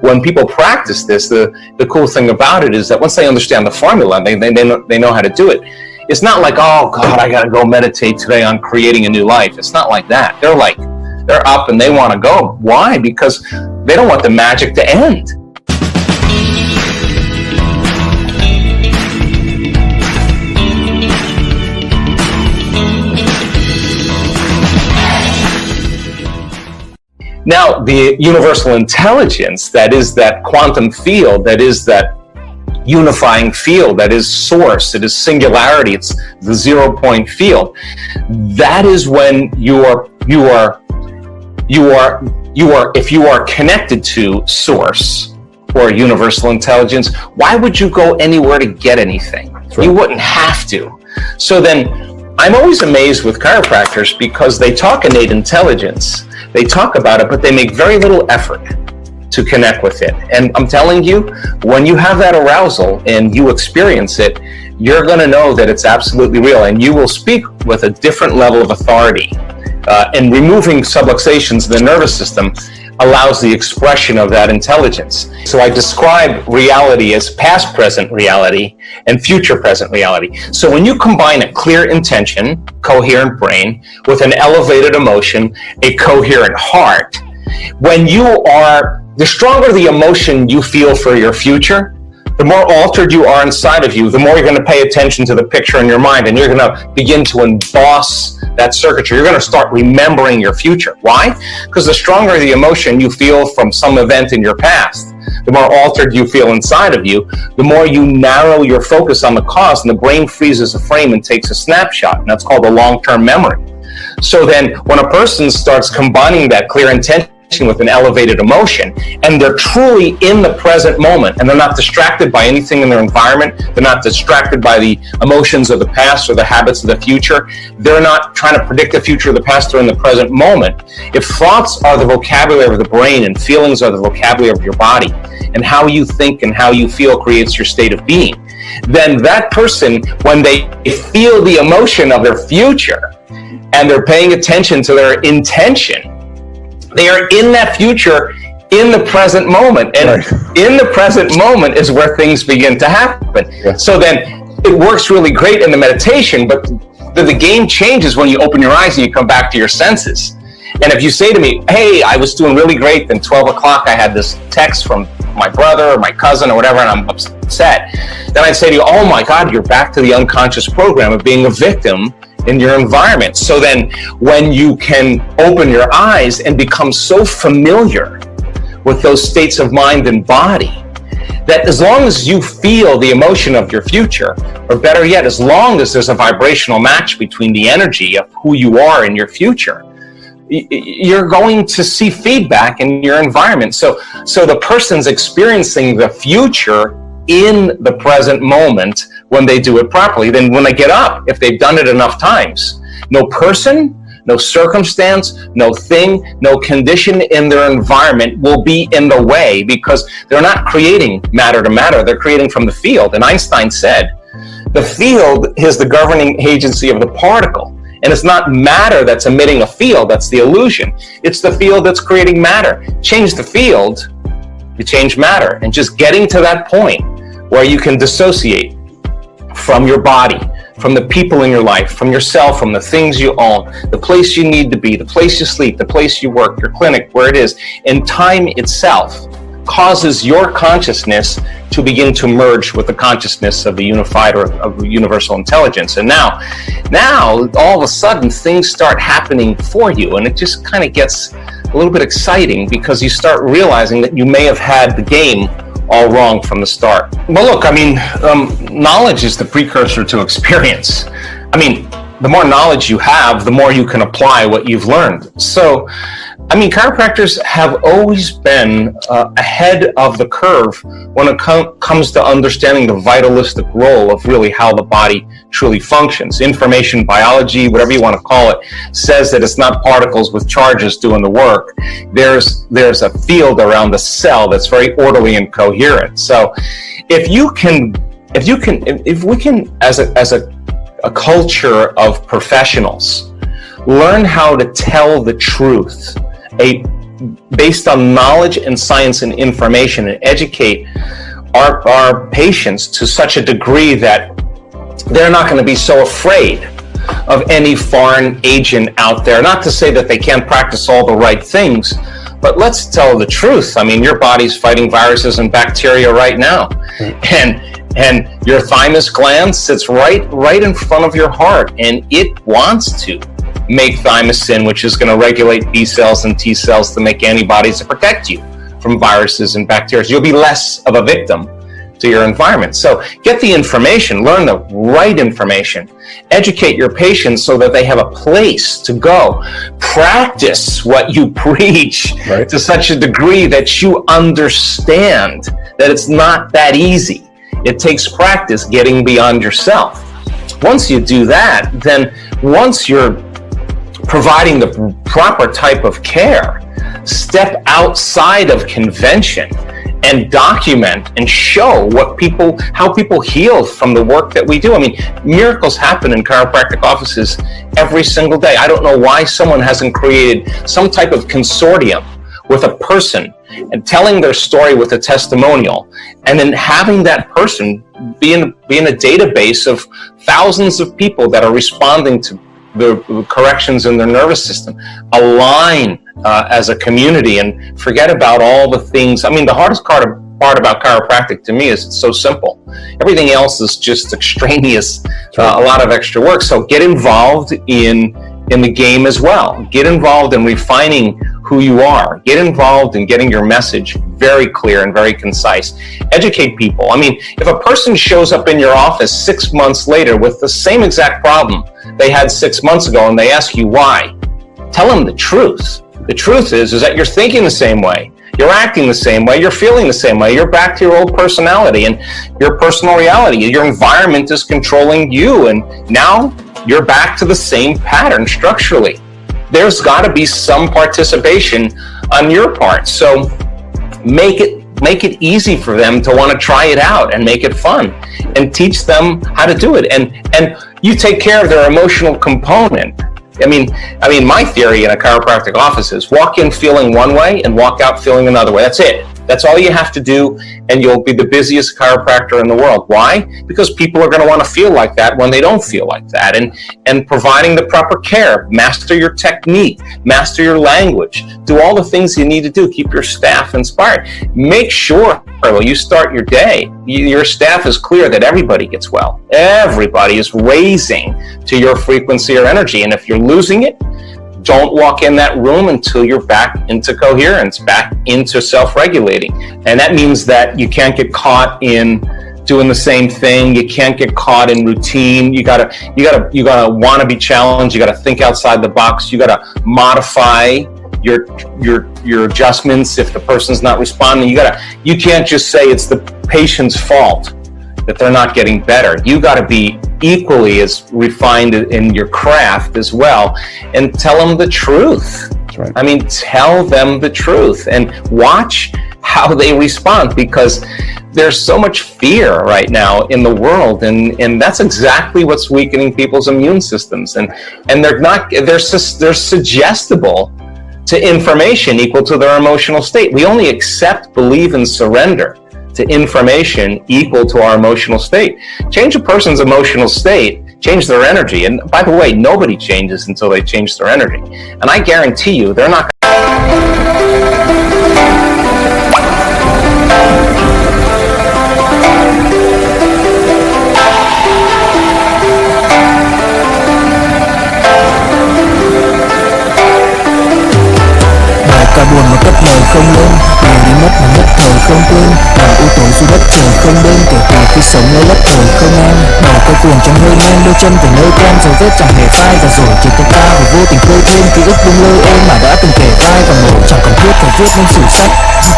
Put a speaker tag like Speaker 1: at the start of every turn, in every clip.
Speaker 1: When people practice this, the cool thing about it is that once they understand the formula, they know how to do it. It's not like, oh God, I gotta go meditate today on creating a new life. It's not like that. They're up and they want to go. Why? Because they don't want the magic to end. Now, the universal intelligence, that is that quantum field, that is that unifying field, that is source, it is singularity, it's the 0 point field. That is when if you are connected to source or universal intelligence, why would you go anywhere to get anything? Right. You wouldn't have to. So then I'm always amazed with chiropractors because they talk innate intelligence. They talk about it, but they make very little effort to connect with it. And I'm telling you, when you have that arousal and you experience it, you're going to know that it's absolutely real, and you will speak with a different level of authority. And removing subluxations in the nervous system allows the expression of that intelligence. So I describe reality as past present reality and future present reality. So when you combine a clear intention, coherent brain, with an elevated emotion, a coherent heart, the stronger the emotion you feel for your future, the more altered you are inside of you, the more you're going to pay attention to the picture in your mind, and you're going to begin to emboss that circuitry. You're going to start remembering your future. Why? Because the stronger the emotion you feel from some event in your past, the more altered you feel inside of you, the more you narrow your focus on the cause, and the brain freezes a frame and takes a snapshot, and that's called a long-term memory. So then when a person starts combining that clear intention with an elevated emotion, and they're truly in the present moment, and they're not distracted by anything in their environment, they're not distracted by the emotions of the past or the habits of the future, they're not trying to predict the future or the past, they're in the present moment. If thoughts are the vocabulary of the brain and feelings are the vocabulary of your body, and how you think and how you feel creates your state of being, then that person, when they feel the emotion of their future and they're paying attention to their intention, they are in that future in the present moment. And right. In the present moment is where things begin to happen. Yeah. So then it works really great in the meditation, but the game changes when you open your eyes and you come back to your senses. And if you say to me, hey, I was doing really great, then 12 o'clock I had this text from my brother or my cousin or whatever, and I'm upset, then I'd say to you, oh my God, you're back to the unconscious program of being a victim in your environment. So then when you can open your eyes and become so familiar with those states of mind and body, that as long as you feel the emotion of your future, or better yet, as long as there's a vibrational match between the energy of who you are and your future, you're going to see feedback in your environment. So the person's experiencing the future in the present moment when they do it properly. Then when they get up, if they've done it enough times, no person, no circumstance, no thing, no condition in their environment will be in the way, because they're not creating matter to matter, they're creating from the field. And Einstein said, the field is the governing agency of the particle. And it's not matter that's emitting a field, that's the illusion. It's the field that's creating matter. Change the field, you change matter. And just getting to that point where you can dissociate from your body, from the people in your life, from yourself, from the things you own, the place you need to be, the place you sleep, the place you work, your clinic, where it is, and time itself causes your consciousness to begin to merge with the consciousness of the unified or of universal intelligence. And now all of a sudden things start happening for you, and it just kind of gets a little bit exciting because you start realizing that you may have had the game all wrong from the start. Well, look, I mean, knowledge is the precursor to experience. I mean, the more knowledge you have, the more you can apply what you've learned. So, I mean, chiropractors have always been ahead of the curve when it comes to understanding the vitalistic role of really how the body truly functions. Information biology, whatever you want to call it, says that it's not particles with charges doing the work. There's a field around the cell that's very orderly and coherent. So if we can, as a culture of professionals, learn how to tell the truth, a based on knowledge and science and information, and educate our patients to such a degree that they're not going to be so afraid of any foreign agent out there. Not to say that they can't practice all the right things, but let's tell the truth. I mean, your body's fighting viruses and bacteria right now. And your thymus gland sits right in front of your heart, and it wants to make thymosin, which is going to regulate B cells and T cells to make antibodies to protect you from viruses and bacteria. You'll be less of a victim to your environment. So get the information, learn the right information, educate your patients so that they have a place to go. Practice what you preach to such a degree that you understand that it's not that easy. It takes practice getting beyond yourself. Once you do that, then once you're providing the proper type of care, step outside of convention and document and show how people heal from the work that we do. I mean, miracles happen in chiropractic offices every single day. I don't know why someone hasn't created some type of consortium with a person and telling their story with a testimonial, and then having that person be in a database of thousands of people that are responding to the corrections in their nervous system, align as a community and forget about all the things. I mean, the hardest part about chiropractic to me is it's so simple. Everything else is just extraneous, a lot of extra work. So get involved in the game as well. Get involved in refining who you are. Get involved in getting your message very clear and very concise. Educate people. I mean, if a person shows up in your office 6 months later with the same exact problem they had 6 months ago and they ask you why, tell them the truth. The truth is that you're thinking the same way, you're acting the same way, you're feeling the same way, you're back to your old personality and your personal reality. Your environment is controlling you, and now you're back to the same pattern structurally. There's got to be some participation on your part. So make it easy for them to want to try it out and make it fun, and teach them how to do it. And you take care of their emotional component. I mean, my theory in a chiropractic office is walk in feeling one way and walk out feeling another way. That's it. That's all you have to do, and you'll be the busiest chiropractor in the world. Why? Because people are going to want to feel like that when they don't feel like that. And providing the proper care, master your technique, master your language, do all the things you need to do, keep your staff inspired. Make sure when you start your day, your staff is clear that everybody gets well. Everybody is raising to your frequency or energy. And if you're losing it, don't walk in that room until you're back into coherence, back into self-regulating. And that means that you can't get caught in doing the same thing. You can't get caught in routine. You gotta want to be challenged. You gotta think outside the box. You gotta modify your adjustments if the person's not responding. You can't just say it's the patient's fault that they're not getting better. You got to be equally as refined in your craft as well, and tell them the truth. That's right. I mean, tell them the truth and watch how they respond, because there's so much fear right now in the world, and that's exactly what's weakening people's immune systems. And they're suggestible to information equal to their emotional state. We only accept, believe, and surrender to information equal to our emotional state. Change a person's emotional state, change their energy. And by the way, nobody changes until they change their energy. And I guarantee you, they're not
Speaker 2: cả buồn mà cấp lời không lên, người đi mất mà nhất thời không quên, lòng u tối dù đất trời không đêm, kể từ khi sống nơi đất trời không an. Đầu quay cuồng trong hơi men, đôi chân về nơi quen, dấu vết chẳng hề phai, và rồi chỉ tay ta và vô tình khơi thêm ký ức lung lơ êm mà đã từng kể vai và mổ. Chẳng cần thiết phải viết lên sử sách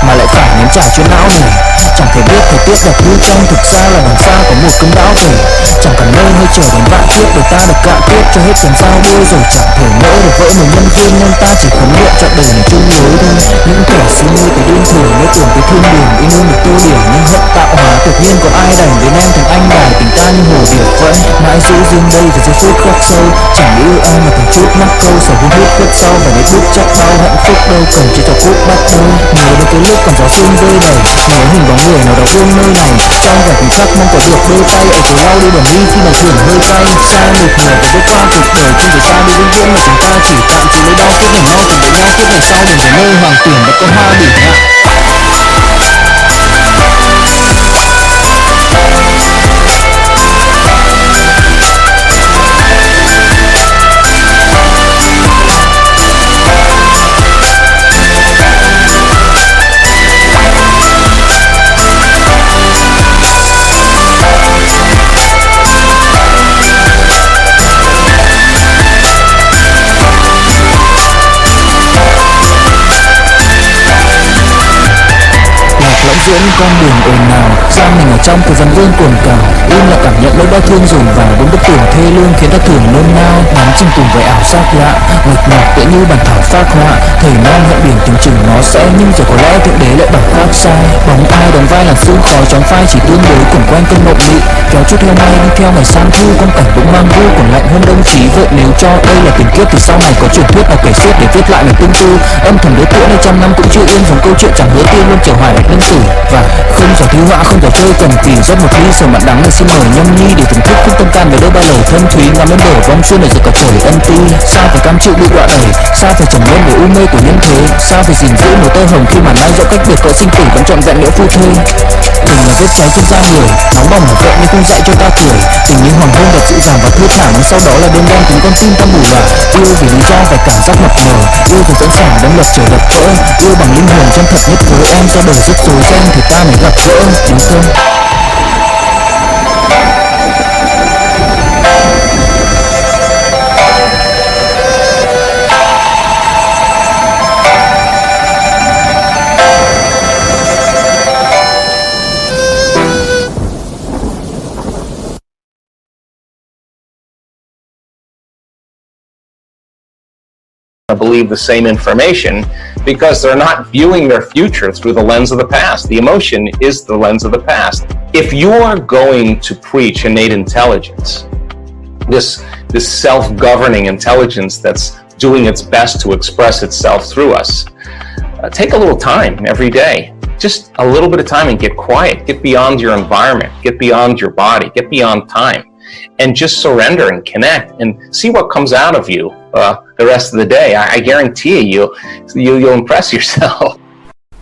Speaker 2: mà lại phải nếm trải cho não nề. Chẳng thể biết thời tiết đẹp như trong, thực ra là đằng xa có một cơn bão về. Chẳng cần nơi hay chờ đến vạn kiếp để ta được cạn kiếp cho hết phần giao đuôi, rồi chẳng thể nỡ được vỡ một nhân duyên, nên ta chỉ khấn nguyện chọn đời này chung lối thôi. Những kẻ suy nghĩ tới điên thường tưởng cái thiên đường in ơn được tô điểm nhưng hận tạo hóa tuyệt nhiên có ai đành biến em thành anh đài tình ta như hồ điệp vẫn mãi giữ riêng đây và giây phút khắc sâu chẳng yêu ai mà từng chút mắc câu sầu hôn hút khuất sau và đến phút chắc đau hạnh phúc đâu cần chỉ cho phút bắt đầu nhớ đến cái lúc còn gió sương rơi đầy nhớ hình bóng người nào đó vương nơi này trong vẻ khoảnh khắc mong có được đôi tay để cùng lau đi bờ mi khi mà sườn hơi cay sai một người và bước qua cuộc đời không thể xa đi vĩnh viễn mà chúng ta chỉ tạm chịu lấy đau kiếp này nhau cùng với nhau kiếp này sau mình về nơi hoàng tuyển và có hoa đỉnh hạ. Diễn con đường ồn ào giam mình ở trong thời gian vương cồn cào im là cảm nhận nỗi đau thương dồn vào bốn bức tường thê lương khiến ta thường nôn nao đắm chìm cùng với ảo giác lạ nguệch ngoạc tựa như bản thảo phác họa thời non hẹn biển tưởng chừng nó sẽ nhưng rồi có lẽ thượng đế lại bảo khác sai bóng ai đóng vai là sương khói trong phai chỉ tương đối cùng quanh cơn mộng mị kéo chút theo may đi theo ngày sang thu con cảnh bỗng mang vu còn lạnh hơn đông chí vậy nếu cho đây là tình kiếp thì sau này có truyền thuyết nào kể xiết để viết lại mình tương tư âm thầm đối tượng này trăm năm cũng chưa yên dòng câu chuyện chẳng hứa tiên luôn trở hoài bạch nhân tử và không giỏi thiếu họa không giỏi chơi cần tỉ rót một ly sầu mặn đắng này xin mời nhâm nhi để thưởng thức không tâm can về đâu ba lời thân thúy ngắm lên đổ vong xuyên ở giữa cả trời ân ti sao phải cam chịu bị đọa đầy sao phải trầm luân về u mê của nhân thế sao phải gìn giữ một tơ hồng khi mà nay dẫu cách biệt cõi sinh tử vẫn trọn vẹn nghĩa phu thê tình là vết cháy trên da người nóng bỏng ở vậy nhưng không dạy cho ta cười tình như hoàng hôn đẹp dịu dàng và thưa thảo nhưng sau đó là đêm đen khiến con tim ta mù lòa yêu vì lý do phải cảm giác mập mờ yêu vì sẵn sàng đâm lập trời đập vỡ yêu bằng linh hồn chân thật nhất với em ra đời rước rối ren thì ta mới gặp gỡ đúng không.
Speaker 1: Believe the same information because they're not viewing their future through the lens of the past. The emotion is the lens of the past. If you are going to preach innate intelligence, this self-governing intelligence that's doing its best to express itself through us, take a little time every day. Just a little bit of time and get quiet. Get beyond your environment. Get beyond your body. Get beyond time. And just surrender and connect and see what comes out of you the rest of the day. I guarantee you'll impress yourself.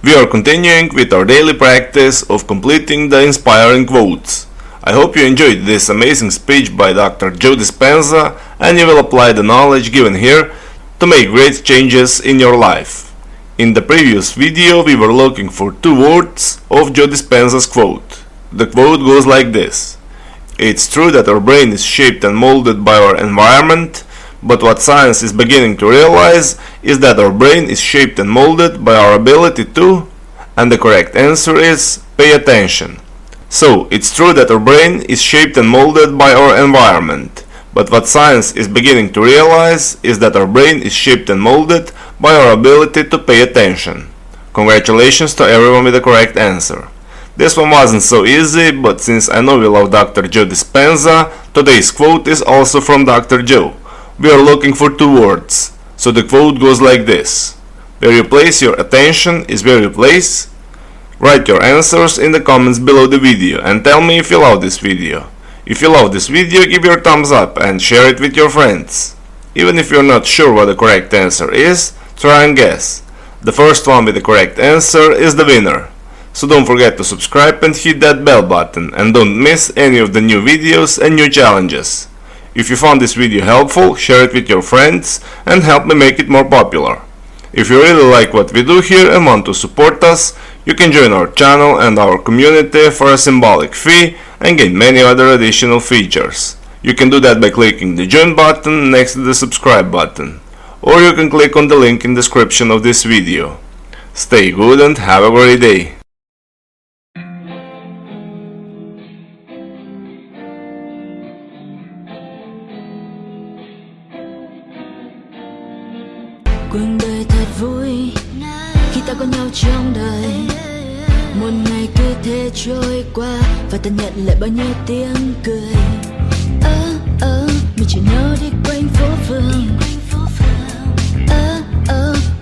Speaker 3: We are continuing with our daily practice of completing the inspiring quotes. I hope you enjoyed this amazing speech by Dr. Joe Dispenza and you will apply the knowledge given here to make great changes in your life. In the previous video we were looking for two words of Joe Dispenza's quote. The quote goes like this: "It's true that our brain is shaped and molded by our environment, but what science is beginning to realize is that our brain is shaped and molded by our ability to," and the correct answer is pay attention. So, it's true that our brain is shaped and molded by our environment, but what science is beginning to realize is that our brain is shaped and molded by our ability to pay attention. Congratulations to everyone with the correct answer. This one wasn't so easy, but since I know we love Dr. Joe Dispenza, today's quote is also from Dr. Joe. We are looking for two words, so the quote goes like this: "Where you place your attention is where you place." Write your answers in the comments below the video and tell me if you love this video. If you love this video, give your thumbs up and share it with your friends. Even if you're not sure what the correct answer is, try and guess. The first one with the correct answer is the winner. So don't forget to subscribe and hit that bell button and don't miss any of the new videos and new challenges. If you found this video helpful, share it with your friends and help me make it more popular. If you really like what we do here and want to support us, you can join our channel and our community for a symbolic fee and gain many other additional features. You can do that by clicking the join button next to the subscribe button, or you can click on the link in the description of this video. Stay good and have a great day.
Speaker 4: Cuộc đời thật vui khi ta có nhau trong đời. Một ngày cứ thế trôi qua và ta nhận lại bao nhiêu tiếng cười. Mình chỉ nhau đi quanh phố phường.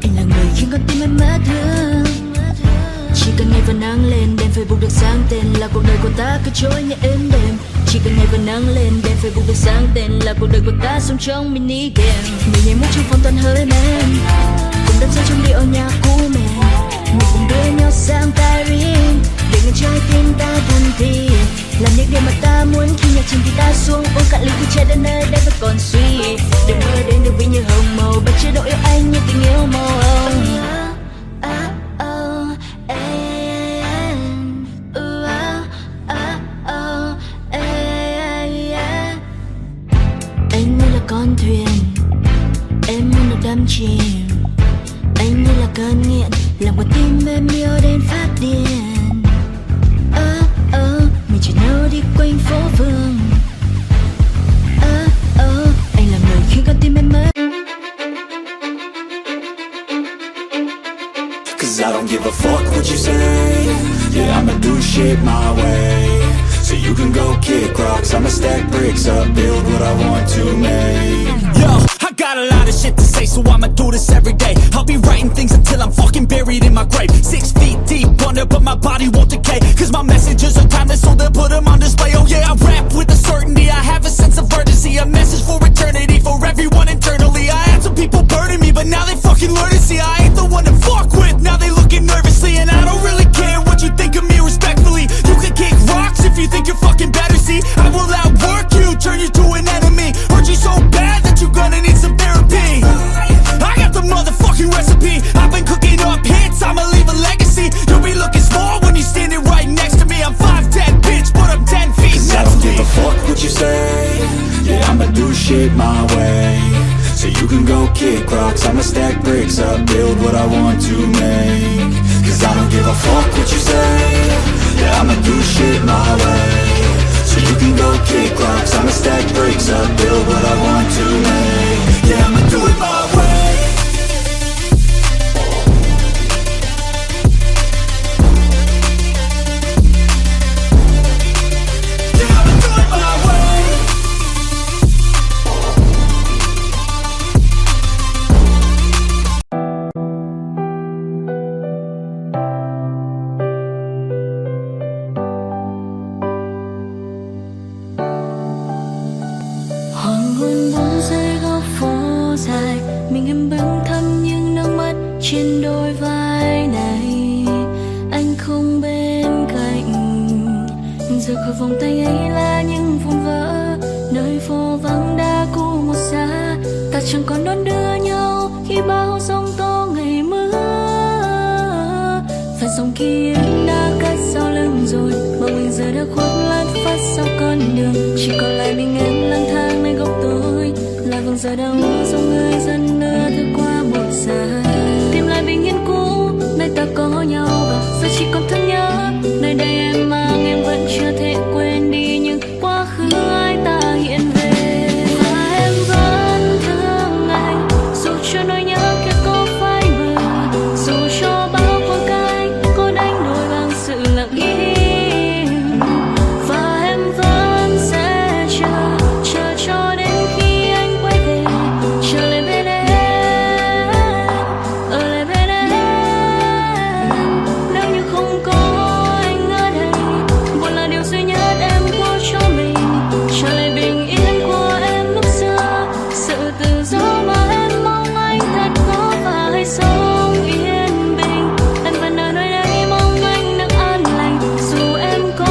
Speaker 4: Anh là người khiến con tim em mất hương. Chỉ cần ngày và nắng lên đèn Facebook được sáng tên là cuộc đời của ta cứ trôi như êm đềm. Chỉ cần ngày và nắng lên đèn Facebook được sáng tên là cuộc đời của ta sống trong mini game. Mình nhảy múa trong phòng toàn hơi men, cùng đắm say trong điệu nhạc cũ mềm. Mình cùng đưa nhau sang Paris để ngăn trái tim ta thầm thì làm những điều mà ta muốn. Khi nhạc trình thì ta xuống uống cạn ly khi trái đến nơi đây vẫn còn suy. Đừng mơ đến được với như hồng màu bất chế độ yêu anh như tình yêu màu hồng. Anh như là con thuyền, em như là đắm chìm. Anh như là cơn nghiện, làm con tim em yêu đến phát điên. Mình chỉ nhau đi quanh phố phường. Anh là người khiến con tim em mất.
Speaker 5: Cause I don't give a fuck what you say. Yeah, I'ma do shit my way. So you can go kick rocks, I'ma stack bricks up, build what I want to make.
Speaker 6: Yo, I got a lot of shit to say, so I'ma do this every day. I'll be writing things until I'm fucking buried in my grave. 6 feet deep under, but my body won't decay. Cause my messages are timeless, so they'll put them on display. Oh yeah, I rap with a certainty, I have a sense of urgency. A message for eternity, for everyone internally. I had some people burning me, but now they fucking learn to see I ain't the one to fuck with, now they looking nervously. And I don't really care what you think of me respectfully. You can kick rocks if you think you're fucking better, see I will outwork you, turn you to an enemy. Hurt you so bad that you're gonna need some therapy. I got the motherfucking recipe, I've been cooking up hits, I'ma leave a legacy. You'll be looking small when you're standing right next to me. I'm 5'10", bitch, but I'm 10 feet
Speaker 5: Cause I don't give a fuck what you say. Yeah, I'ma do shit my way. So you can go kick rocks, I'ma stack bricks up, build what I want to make. Cause I don't give a fuck what you say. Yeah, I'ma do shit my way. So you can go kick rocks, I'ma stack bricks up, build what I want to make. Yeah, I'ma do it my way. Yeah, I'ma do it my way.
Speaker 4: Hoàng hôn 4 giây góc phố dài, mình em bâng thầm những nước mắt trên đôi vai này. Anh không bên cạnh, rời khỏi vòng tay ấy là những vụn vỡ. Nơi phố vắng đã cũ một xa, ta chẳng còn đón đưa nhau khi bão giông tố ngày mưa. Và dòng ký ức đã cất sau lưng rồi, mà mình giờ đã khuất lát phát sau con đường. Chỉ còn lại mình em lang thang nơi góc tối, là vầng giờ đang mưa dòng người dần đưa thức qua một giờ. Tìm lại bình yên cũ, nơi ta có nhau và giờ chỉ còn thương nhớ. Nơi đây em mang em vẫn chưa thể quên đi, nhưng quá khứ ai ta hiện về. Và em vẫn thương anh, dù cho nỗi nhớ kia có phai mờ, dù cho bao khoảng cách có đánh đổi bằng sự lặng im. Và em vẫn sẽ chờ cho đến khi anh quay về, chờ lại bên em, ở lại bên em. Nếu như không có anh ở đây, buồn là điều duy nhất em có cho mình. Trở lại bình yên của em lúc xưa, sự tự do mà em mong anh thật có phải sống yên bình. Em vẫn ở nơi đây mong anh được an lành, dù em có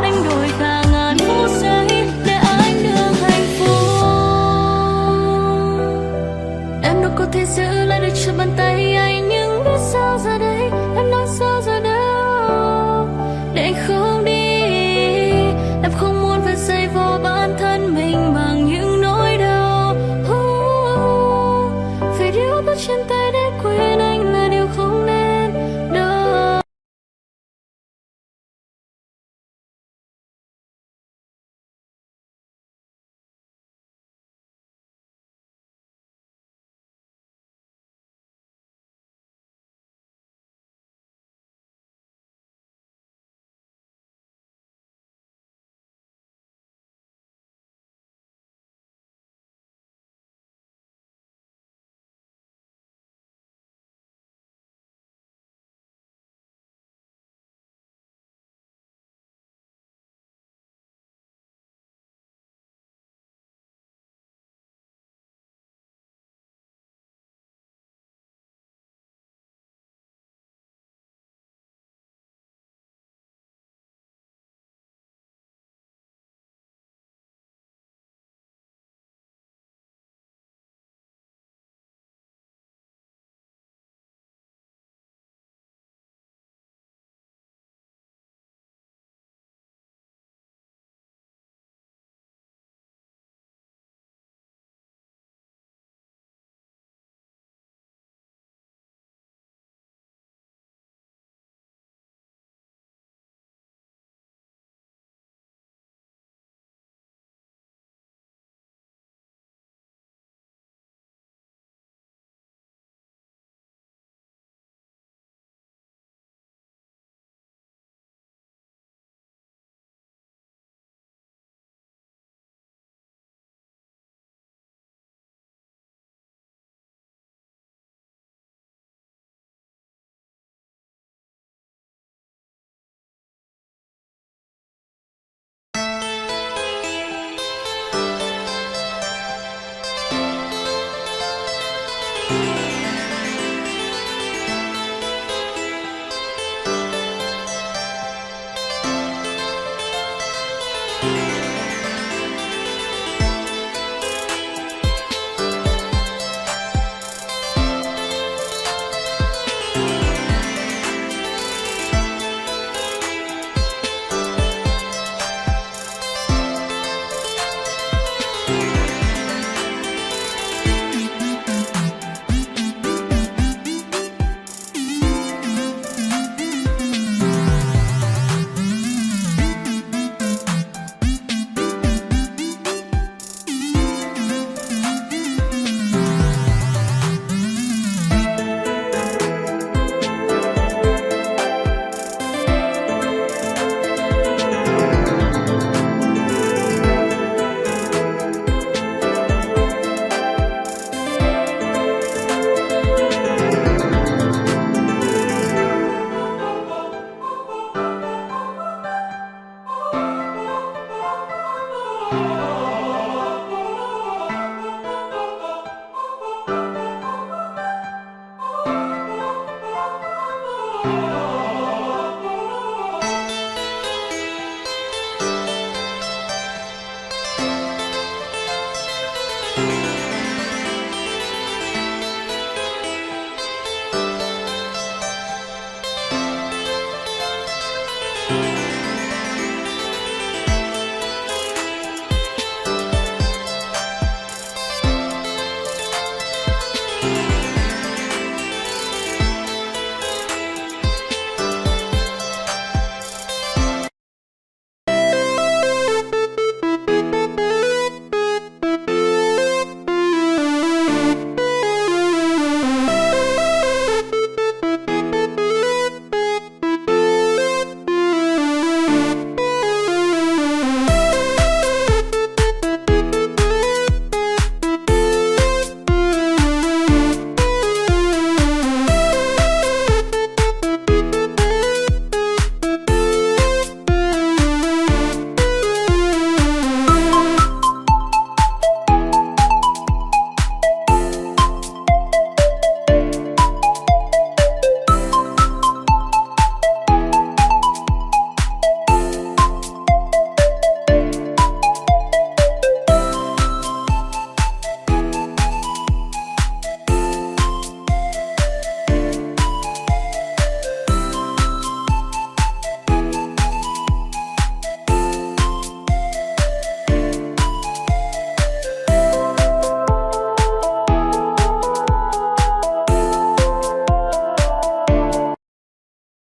Speaker 4: đánh đổi cả ngàn phút giây để anh được hạnh phúc. Em đâu có thể giữ lại được trong bàn tay anh, nhưng biết sao giờ đây, em nói sao giờ đâu để anh không đi. Em không muốn phải dây vào bản thân mình bằng những nỗi đau. Vì điều bước trên tay để quên